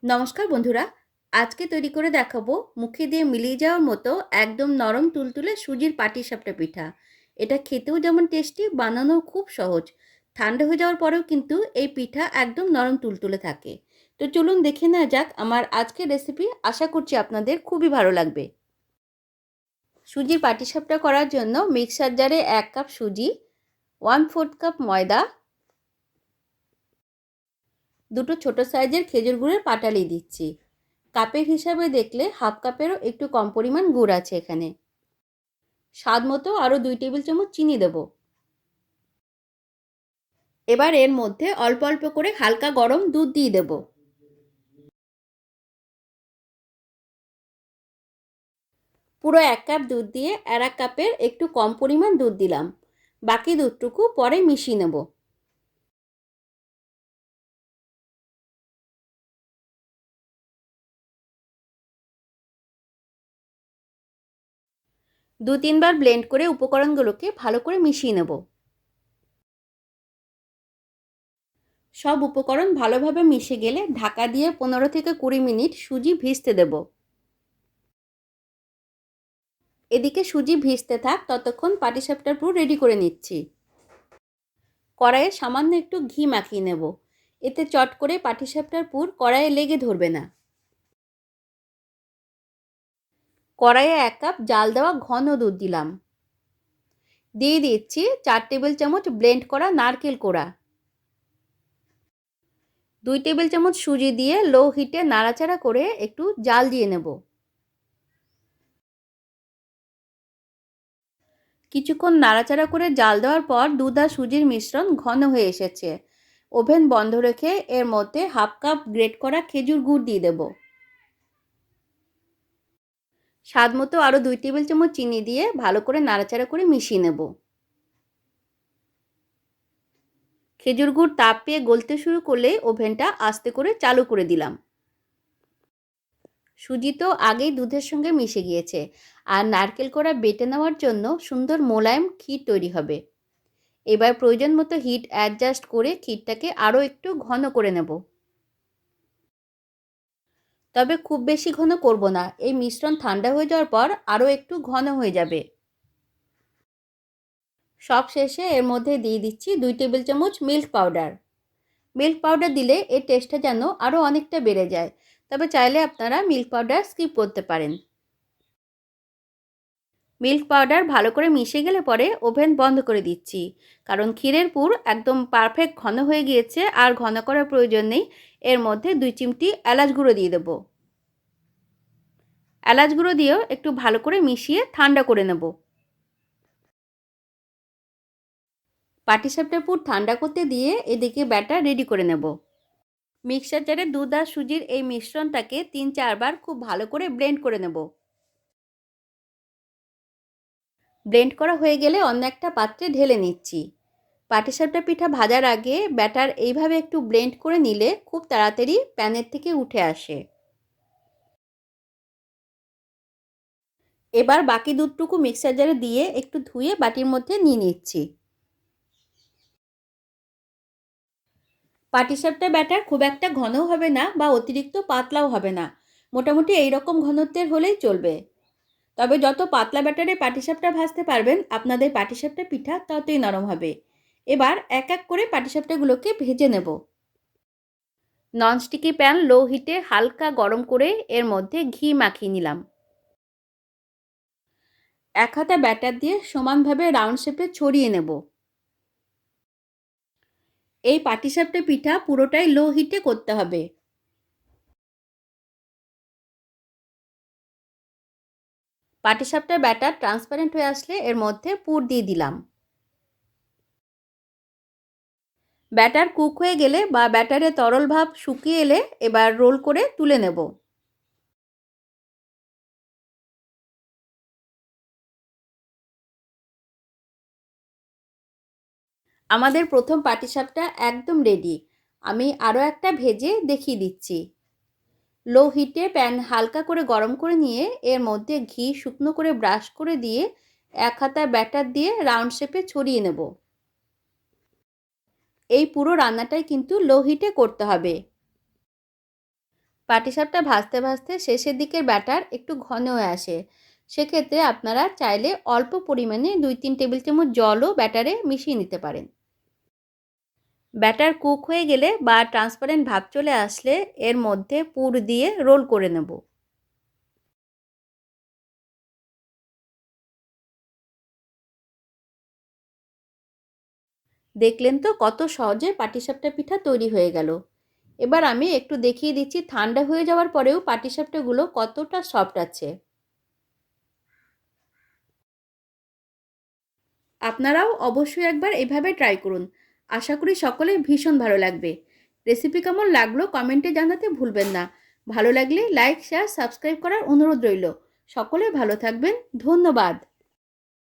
নমস্কার বন্ধুরা, আজকে তৈরি করে দেখাবো মুখে দিয়ে মিলিয়ে যাওয়ার মতো একদম নরম তুলতুলে সুজির পাটিসাপটা পিঠা। এটা খেতেও যেমন টেস্টি, বানানোও খুব সহজ। ঠান্ডা হয়ে যাওয়ার পরেও কিন্তু এই পিঠা একদম নরম তুলতুলে থাকে। তো চলুন দেখে নেওয়া যাক আমার আজকের রেসিপি। আশা করছি আপনাদের খুবই ভালো লাগবে। সুজির পাটিসাপটা করার জন্য মিক্সার জারে 1 কাপ সুজি, 1/4 কাপ ময়দা, দুটো ছোট সাইজের খেজুর গুড়ের পাটালি দিচ্ছি। কাপের হিসাবে দেখলে হাফ কাপেরও একটু কম পরিমাণ গুড় আছে এখানে। স্বাদ মতো আরও 2 টেবিল চামচ চিনি দেব। এবার এর মধ্যে অল্প অল্প করে হালকা গরম দুধ দিয়ে দেব। পুরো 1 কাপ দুধ দিয়ে 1 কাপের একটু কম পরিমাণ দুধ দিলাম। বাকি দুধটুকু পরে মিশিয়ে নেব। দু তিনবার ব্লেন্ড করে উপকরণগুলোকে ভালো করে মিশিয়ে নেব। সব উপকরণ ভালোভাবে মিশে গেলে ঢাকা দিয়ে 15 থেকে 20 মিনিট সুজি ভিজতে দেব। এদিকে সুজি ভিজতে থাক, ততক্ষণ পাটিসাপটার পুর রেডি করে নিচ্ছি। কড়াইয়ে সামান্য একটু ঘি মাখিয়ে নেব। এতে চট করে পাটিসাপটার পুর কড়াইয়ে লেগে ধরবে না। কড়াইয়ে 1 কাপ জাল দেওয়া ঘন দুধ দিলাম। দিয়ে দিচ্ছি 4 টেবিল চামচ ব্লেন্ড করা নারকেল কোড়া। 2 টেবিল চামচ সুজি দিয়ে লো হিটে নাড়াচাড়া করে একটু জাল দিয়ে নেব। কিছুক্ষণ নাড়াচাড়া করে জাল দেওয়ার পর দুধ আর সুজির মিশ্রণ ঘন হয়ে এসেছে। ওভেন বন্ধ রেখে এর মধ্যে হাফ কাপ গ্রেট করা খেজুর গুড় দিয়ে দেব। স্বাদ মতো আরও 2 টেবিল চামচ চিনি দিয়ে ভালো করে নাড়াচাড়া করে মিশিয়ে নেব। খেজুর গুড় তাপ পেয়ে গলতে শুরু করলে ওভেনটা আস্তে করে চালু করে দিলাম। সুজি তো আগেই দুধের সঙ্গে মিশে গিয়েছে, আর নারকেল কোড়া বেটে নেওয়ার জন্য সুন্দর মোলায়েম ক্ষীর তৈরি হবে। এবার প্রয়োজন মতো হিট অ্যাডজাস্ট করে ক্ষীরটাকে আরও একটু ঘন করে নেব। তবে খুব বেশি ঘন করব না, এই মিশ্রণ ঠান্ডা হয়ে যাওয়ার পর আরও একটু ঘন হয়ে যাবে। সব শেষে এর মধ্যে দিয়ে দিচ্ছি 2 টেবিল চামচ মিল্ক পাউডার। মিল্ক পাউডার দিলে এর টেস্টটা যেন আরও অনেকটা বেড়ে যায়। তবে চাইলে আপনারা মিল্ক পাউডার স্কিপ করতে পারেন। মিল্ক পাউডার ভালো করে মিশে গেলে পরে ওভেন বন্ধ করে দিচ্ছি, কারণ ক্ষীরের পুর একদম পারফেক্ট ঘন হয়ে গিয়েছে, আর ঘন করার প্রয়োজন নেই। এর মধ্যে 2 চিমটি এলাচ গুঁড়ো দিয়ে দেবো। এলাচ গুঁড়ো দিয়েও একটু ভালো করে মিশিয়ে ঠান্ডা করে নেব। পাটিসাপটার পুর ঠান্ডা করতে দিয়ে এদিকে ব্যাটার রেডি করে নেব। মিক্সার জারে দুধ আর সুজির এই মিশ্রণটাকে 3-4 বার খুব ভালো করে ব্লেন্ড করে নেব। ব্লেন্ড করা হয়ে গেলে অন্য একটা পাত্রে ঢেলে নিচ্ছি। পাটিসাপটা পিঠা ভাজার আগে ব্যাটার এইভাবে একটু ব্লেন্ড করে নিলে খুব তাড়াতাড়ি প্যানের থেকে উঠে আসে। এবার বাকি দুধটুকু মিক্সার জারে দিয়ে একটু ধুয়ে বাটির মধ্যে নিয়ে নিচ্ছি। পাটিসাপটা ব্যাটার খুব একটা ঘনও হবে না বা অতিরিক্ত পাতলাও হবে না, মোটামুটি এই রকম ঘনত্বের হলেই চলবে। তবে যত পাতলা ব্যাটারে পাটিসাপটা ভাজতে পারবেন, আপনাদের পাটিসাপটা পিঠা ততই নরম হবে। এবার এক এক করে পাটিসাপটাগুলোকে ভেজে নেব। ননস্টিকি প্যান লো হিটে হালকা গরম করে এর মধ্যে ঘি মাখিয়ে নিলাম। এক হাতা ব্যাটার দিয়ে সমানভাবে রাউন্ড শেপে ছড়িয়ে নেব। এই পাটিসাপটা পিঠা পুরোটাই লো হিটে করতে হবে। পাটিসাপটার ব্যাটার ট্রান্সপারেন্ট হয়ে আসলে এর মধ্যে পুর দিয়ে দিলাম। ব্যাটার কুক হয়ে গেলে বা ব্যাটারে তরল ভাব শুকিয়ে এলে এবার রোল করে তুলে নেব। আমাদের প্রথম পাটিসাপটা একদম রেডি। আমি আরও একটা ভেজে দেখিয়ে দিচ্ছি। লো হিটে প্যান হালকা করে গরম করে নিয়ে এর মধ্যে ঘি শুকনো করে ব্রাশ করে দিয়ে এক হাতা ব্যাটার দিয়ে রাউন্ড শেপে ছড়িয়ে নেব। এই পুরো রান্নাটাই কিন্তু লো হিটে করতে হবে। পাটিসাপটা ভাজতে ভাজতে শেষের দিকের ব্যাটার একটু ঘন হয়ে আসে। সেক্ষেত্রে আপনারা চাইলে অল্প পরিমাণে 2-3 টেবিল চামচ জলও ব্যাটারে মিশিয়ে নিতে পারেন। ব্যাটার কুক হয়ে গেলে বা ট্রান্সপারেন্ট ভাব চলে আসলে এর মধ্যে পুর দিয়ে রোল করে নেব। দেখলেন তো কত সহজে পাটিসাপটা পিঠা তৈরি হয়ে গেল। এবার আমি একটু দেখিয়ে দিচ্ছি ঠান্ডা হয়ে যাওয়ার পরেও পাটিসাপটাগুলো কতটা সফট আছে। আপনারাও অবশ্যই একবার এভাবে ট্রাই করুন। আশা করি সকলের ভীষণ ভালো লাগবে। রেসিপি কেমন লাগলো কমেন্টে জানাতে ভুলবেন না। ভালো লাগলে লাইক, শেয়ার, সাবস্ক্রাইব করার অনুরোধ রইল। সকলে ভালো থাকবেন। ধন্যবাদ।